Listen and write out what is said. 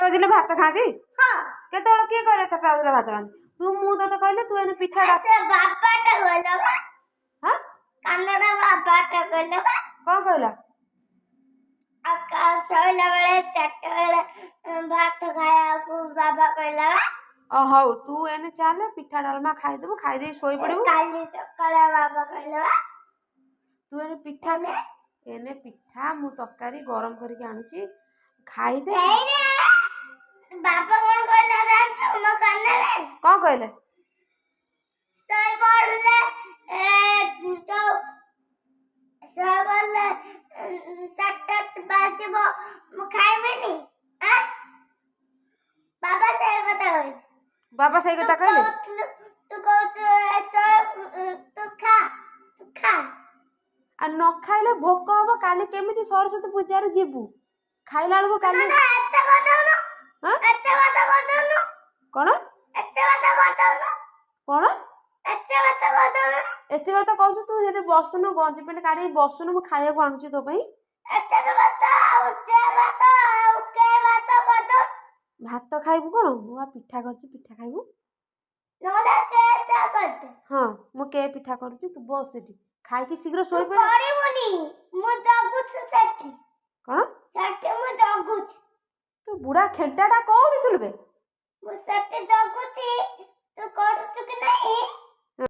बजले भात खाती हाँ केतବେଳେ किए कहले 4टा बजले भात खाती तू मु तते कहले तू एने पिठा डाक से बापाटा गलो बा हां कानडा बापाटा गलो बा कौन कहला आकाश सोइला बेले 4टा बेले भात खाया को बाबा कहला हौ तू एने चाले पिठा डालमा खाई देबो खाई दे सोई पड़बो काली सकाळा बाबा कहला तू एने पिठा एने पिठा मु तरकारी गरम करके आनुची खाई दे बाबा कौन कहला जान म करने रे कौन कहले सोई पड़ले तो सोई पड़ले 4टा बाजबो म खाइबे नी हां बाबा से कथा होई बाबा सही कथा कहले तू खा आ न खाइले भोक हबो काली केमिति सरस्वती पूजा रे जीबू खाइला बेलको काली अच्छा बताउनु हां अच्छा बात बताउनु कोन अच्छा बात बताउनु कोन अच्छा बात बताउनु एते बात कहू तू जेने बसुनु गंजी पेंट काढी बसुनु मु खाइया को आनुची तो पई अच्छा बात उच्चा बात के बात बताउ भात खाइबू कोन मु पिठा करची पिठा खाइबू नोला के ता करते हां मु के पिठा करची तू बस सेठी खाई की शीघ्र सोई पड़ पड़िबुनी मु जगुछ सेठी कोन सेठी मु जगुछ तू बुढ़ा खेलटाटा कोन चलबे मु सेठी जगुची तू करू कि नहीं